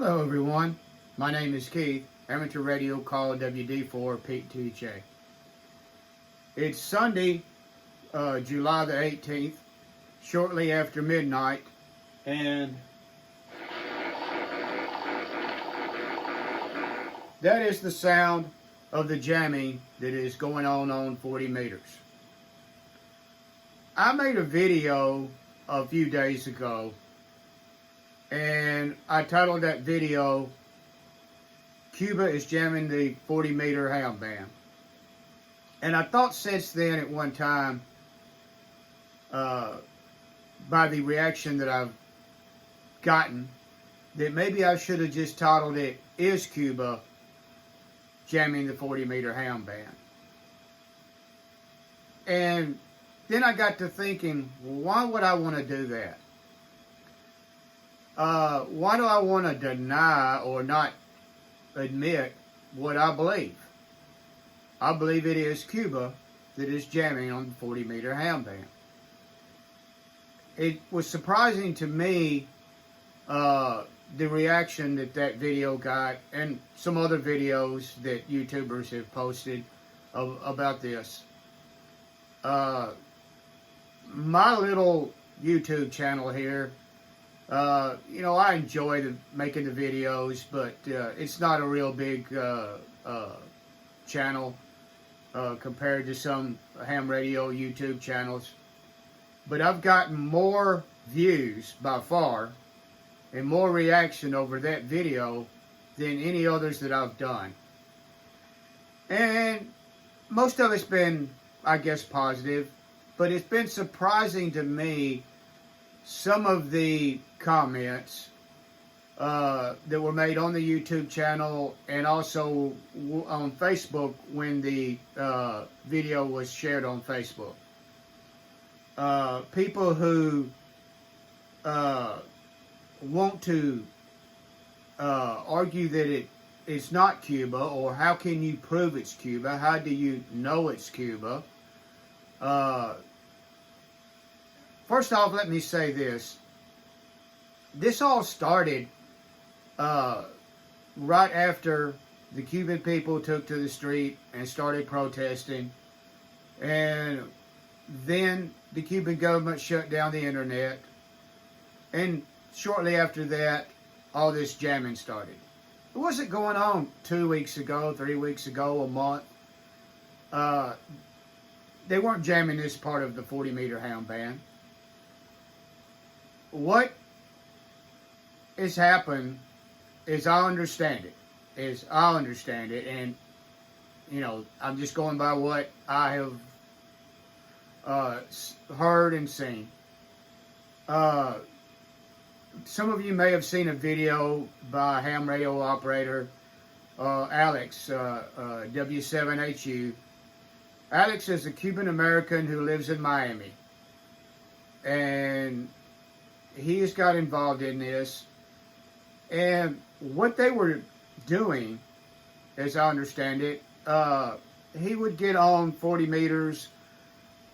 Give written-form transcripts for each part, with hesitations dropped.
Hello everyone, my name is Keith, amateur radio call WD4 Pete TJ. It's Sunday, July the 18th, shortly after midnight, and that is the sound of the jamming that is going on 40 meters. I made a video a few days ago, and I titled that video, Cuba is jamming the 40-meter ham band. And I thought since then at one time, by the reaction that I've gotten, that maybe I should have just titled it, Is Cuba Jamming the 40-meter ham band? And then I got to thinking, why would I want to do that? Why do I want to deny or not admit what I believe? I believe it is Cuba that is jamming on the 40-meter ham band. It was surprising to me, the reaction that video got, and some other videos that YouTubers have posted about this. My little YouTube channel here, I enjoy making the videos, but it's not a real big channel compared to some ham radio YouTube channels. But I've gotten more views by far and more reaction over that video than any others that I've done. And most of it's been, I guess, positive, but it's been surprising to me some of the comments that were made on the YouTube channel and also on Facebook when the video was shared on Facebook. People who want to argue that it's not Cuba, or how can you prove it's Cuba? How do you know it's Cuba? First off, let me say this. This all started right after the Cuban people took to the street and started protesting. And then the Cuban government shut down the internet. And shortly after that, all this jamming started. It wasn't going on 2 weeks ago, 3 weeks ago, a month. They weren't jamming this part of the 40-meter ham band. What has happened is I understand it, and, I'm just going by what I have heard and seen. Some of you may have seen a video by ham radio operator Alex, W7HU. Alex is a Cuban American who lives in Miami, and he has got involved in this. And what they were doing, as I understand it, he would get on 40 meters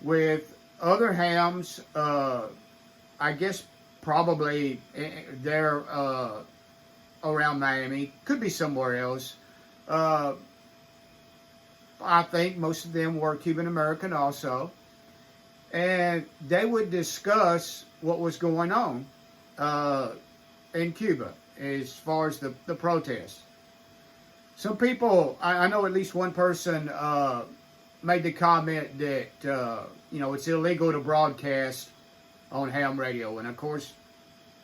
with other hams, I guess probably there around Miami, could be somewhere else. I think most of them were Cuban American also. And they would discuss what was going on in Cuba as far as the protests. Some people, I know at least one person made the comment that, it's illegal to broadcast on ham radio. And of course,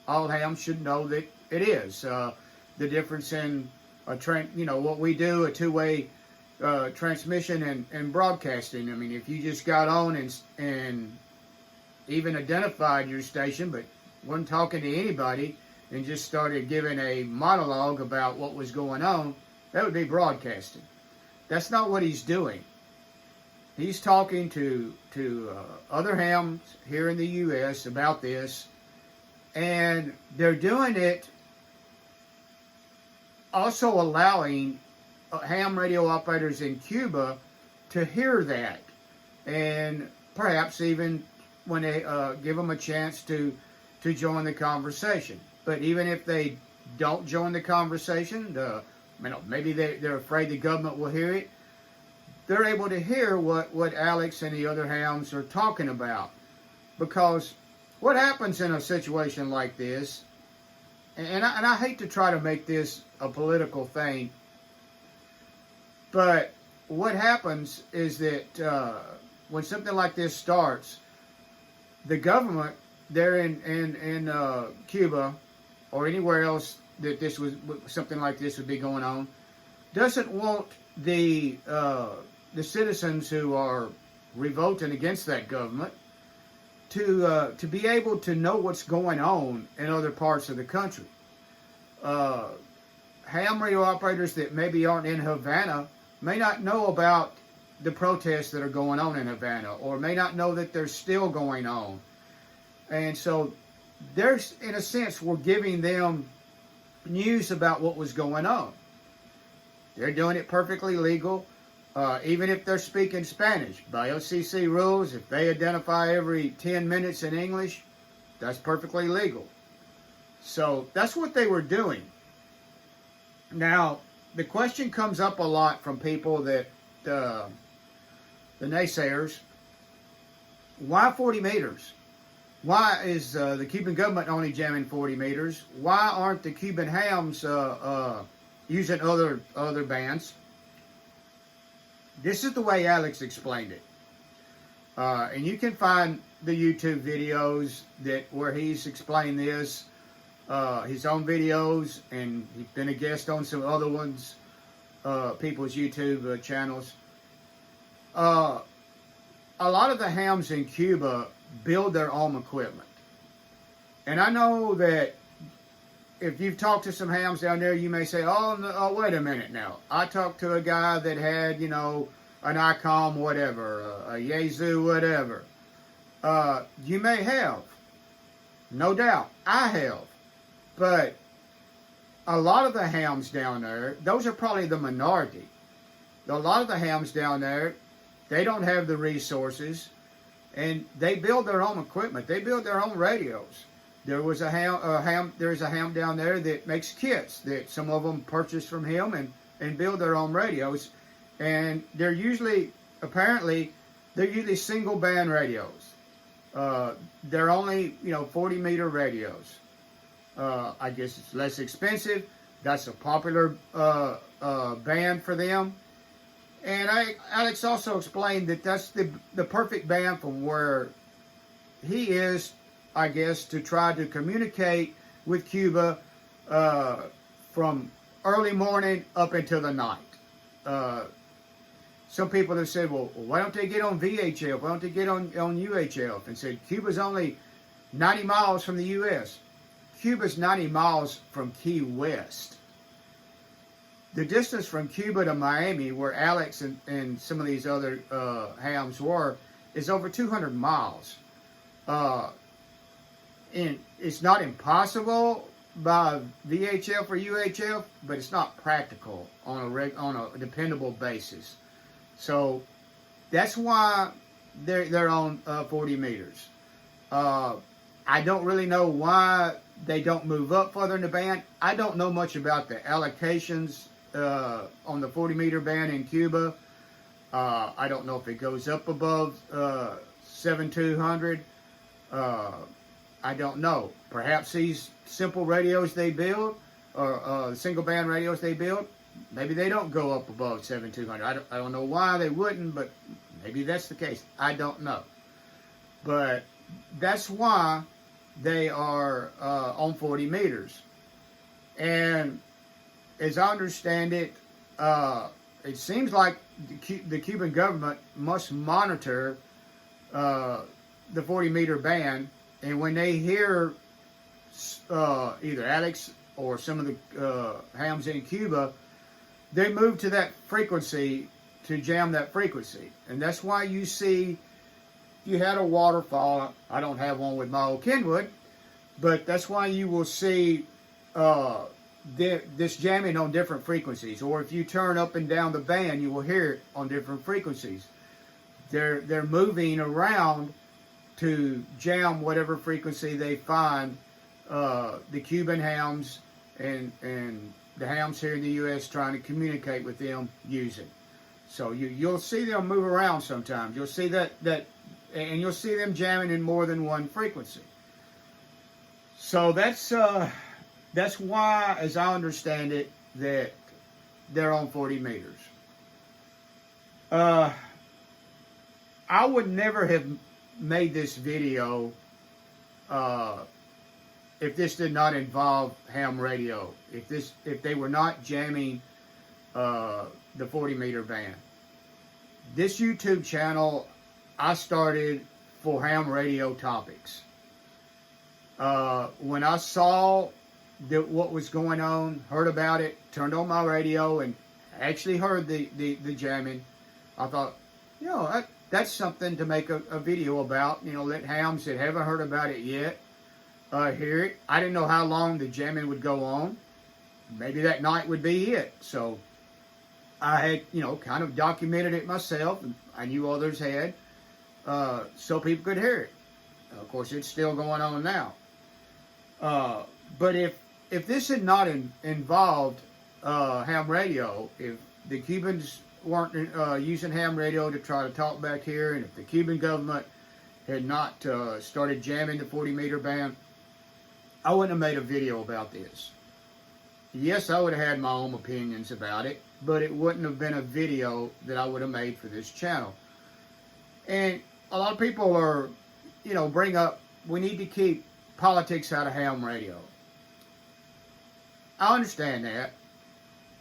all hams should know that it is. The difference in, what we do, a two-way transmission and broadcasting. I mean, if you just got on and even identified your station, but wasn't talking to anybody and just started giving a monologue about what was going on, that would be broadcasting. That's not what he's doing. He's talking to other hams here in the U.S. about this, and they're doing it also allowing ham radio operators in Cuba to hear that, and perhaps even when they give them a chance to join the conversation. But even if they don't join the conversation. Maybe they're afraid the government will hear it. They're able to hear what Alex and the other hams are talking about. Because what happens in a situation like this, and I hate to try to make this a political thing, but what happens is that when something like this starts, the government there in Cuba or anywhere else that something like this would be going on, doesn't want the citizens who are revolting against that government to be able to know what's going on in other parts of the country. Ham radio operators that maybe aren't in Havana may not know about the protests that are going on in Havana, or may not know that they're still going on. And so there's, in a sense, we're giving them news about what was going on. They're doing it perfectly legal, even if they're speaking Spanish. By OCC rules, if they identify every 10 minutes in English, that's perfectly legal. So that's what they were doing. Now, the question comes up a lot from people that, the naysayers, why 40 meters? Why is the Cuban government only jamming 40 meters? Why aren't the Cuban hams using other bands? This is the way Alex explained it. And you can find the YouTube videos where he's explained this, his own videos, and he's been a guest on some other ones, people's YouTube channels. A lot of the hams in Cuba build their own equipment. And I know that if you've talked to some hams down there, you may say, oh, no, wait a minute now. I talked to a guy that had, an ICOM whatever, a Yazoo whatever. You may have. No doubt. I have. But a lot of the hams down there, those are probably the minority. A lot of the hams down there, they don't have the resources, and they build their own equipment. They build their own radios. There's a ham down there that makes kits that some of them purchase from him and build their own radios. And they're usually single band radios. They're only, 40 meter radios. I guess it's less expensive. That's a popular band for them. And Alex also explained that that's the perfect band from where he is, I guess, to try to communicate with Cuba from early morning up until the night. Some people have said, well, why don't they get on VHF? Why don't they get on UHF? And said, Cuba's only 90 miles from the U.S. Cuba's 90 miles from Key West. The distance from Cuba to Miami, where Alex and some of these other hams were, is over 200 miles. And it's not impossible by VHF or UHF, but it's not practical on a dependable basis. So that's why they're on 40 meters. I don't really know why they don't move up further in the band. I don't know much about the allocations on the 40 meter band in Cuba. I don't know if it goes up above 7200. I don't know. Perhaps these simple radios they build, or single band radios they build, maybe they don't go up above 7200. I don't know why they wouldn't, but maybe that's the case. I don't know. But that's why they are on 40 meters. And as I understand it, it seems like the Cuban government must monitor the 40 meter band. And when they hear either Alex or some of the hams in Cuba, they move to that frequency to jam that frequency. And that's why you see, if you had a waterfall, I don't have one with my old Kenwood, but that's why you will see this jamming on different frequencies. Or if you turn up and down the band, you will hear it on different frequencies. They're moving around to jam whatever frequency they find the Cuban hams and the hams here in the U.S. trying to communicate with them using. So you'll see them move around sometimes. You'll see and you'll see them jamming in more than one frequency. So that's why, as I understand it, that they're on 40 meters. I would never have made this video if this did not involve ham radio. If they were not jamming the 40 meter band. This YouTube channel I started for ham radio topics. When I saw what was going on, heard about it, turned on my radio and actually heard the jamming, I thought, that's something to make a video about. Let hams that haven't heard about it yet hear it. I didn't know how long the jamming would go on. Maybe that night would be it. So I had, kind of documented it myself, and I knew others had, so people could hear it. Of course, it's still going on now. But if this had not involved ham radio, if the Cubans weren't using ham radio to try to talk back here, and if the Cuban government had not started jamming the 40 meter band, I wouldn't have made a video about this. Yes, I would have had my own opinions about it, but it wouldn't have been a video that I would have made for this channel. And a lot of people are, bring up, we need to keep politics out of ham radio. I understand that,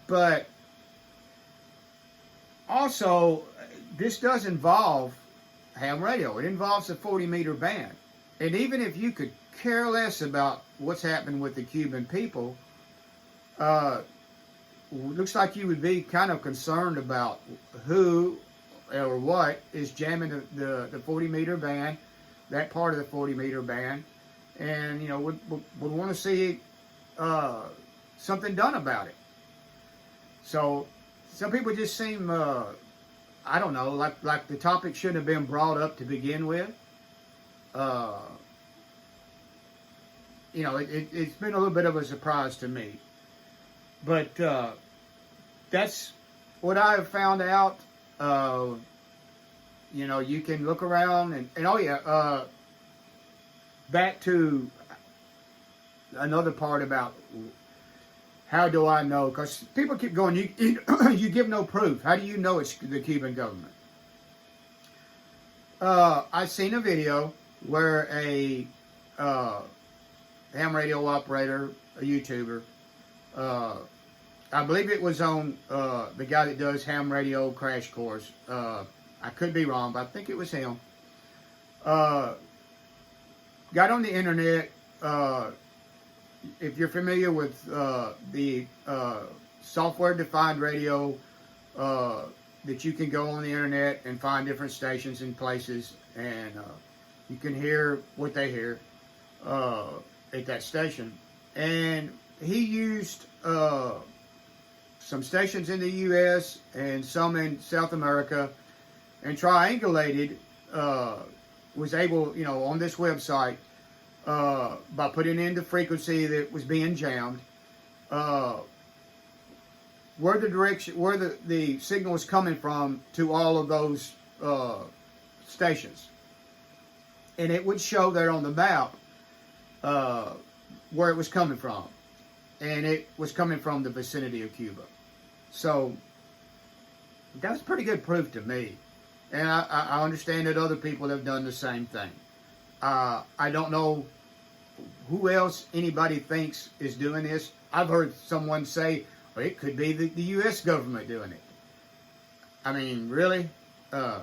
but also, this does involve ham radio. It involves the 40 meter band. And even if you could care less about what's happening with the Cuban people, looks like you would be kind of concerned about who or what is jamming the 40 meter band, that part of the 40 meter band, and would want to see something done about it. So some people just seem I don't know, like the topic shouldn't have been brought up to begin with. It's been a little bit of a surprise to me. But that's what I have found out. You can look around and back to another part about how do I know? Because people keep going, you give no proof. How do you know it's the Cuban government? I've seen a video where a ham radio operator, a YouTuber, I believe it was on the guy that does ham radio crash course. I could be wrong, but I think it was him. Got on the internet. If you're familiar with the software-defined radio, that you can go on the internet and find different stations and places, and you can hear what they hear at that station. And he used some stations in the U.S. and some in South America, and triangulated, was able, on this website, by putting in the frequency that was being jammed, where the signal was coming from to all of those stations. And it would show there on the map where it was coming from. And it was coming from the vicinity of Cuba. So that's pretty good proof to me. And I understand that other people have done the same thing. I don't know who else anybody thinks is doing this. I've heard someone say, well, it could be the U.S. government doing it. I mean, really? I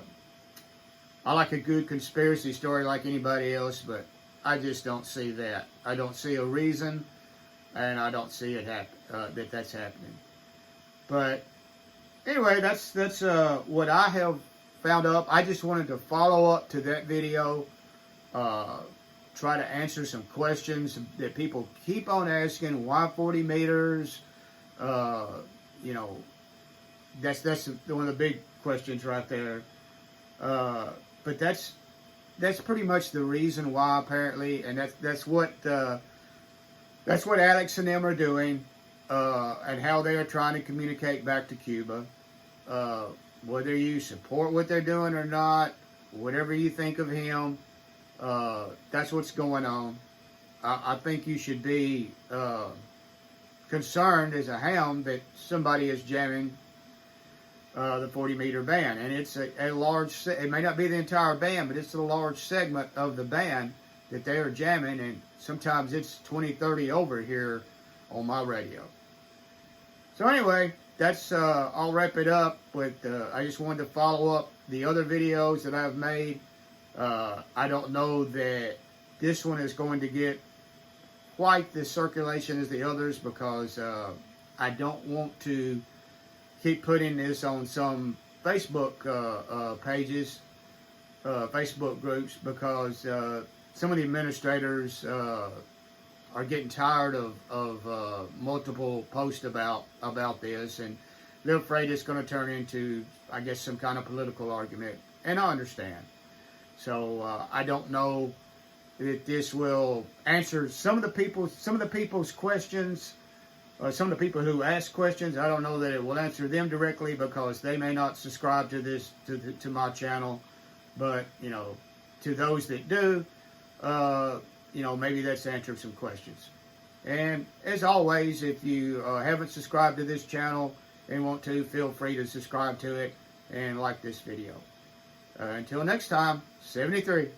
like a good conspiracy story like anybody else, but I just don't see that. I don't see a reason, and I don't see it that's happening. But anyway, that's what I have found up. I just wanted to follow up to that video, try to answer some questions that people keep on asking. Why 40 meters? That's one of the big questions right there. But that's pretty much the reason why, apparently, and that's what That's what Alex and them are doing, and how they are trying to communicate back to Cuba. Whether you support what they're doing or not, whatever you think of him, that's what's going on. I think you should be concerned as a ham that somebody is jamming the 40-meter band. And it's a large, it may not be the entire band, but it's a large segment of the band that they are jamming. And sometimes it's 20, 30 over here on my radio. So anyway, that's, I'll wrap it up with, I just wanted to follow up the other videos that I've made. I don't know that this one is going to get quite the circulation as the others, because I don't want to keep putting this on some Facebook pages, Facebook groups, because some of the administrators are getting tired of multiple posts about this, and they're afraid it's going to turn into, I guess, some kind of political argument, and I understand. So I don't know that this will answer some of the people's questions, some of the people who ask questions. I don't know that it will answer them directly, because they may not subscribe to this to my channel. But you know, to those that do, you know, maybe that's answered some questions. And as always, if you haven't subscribed to this channel and want to, feel free to subscribe to it and like this video. Until next time, 73.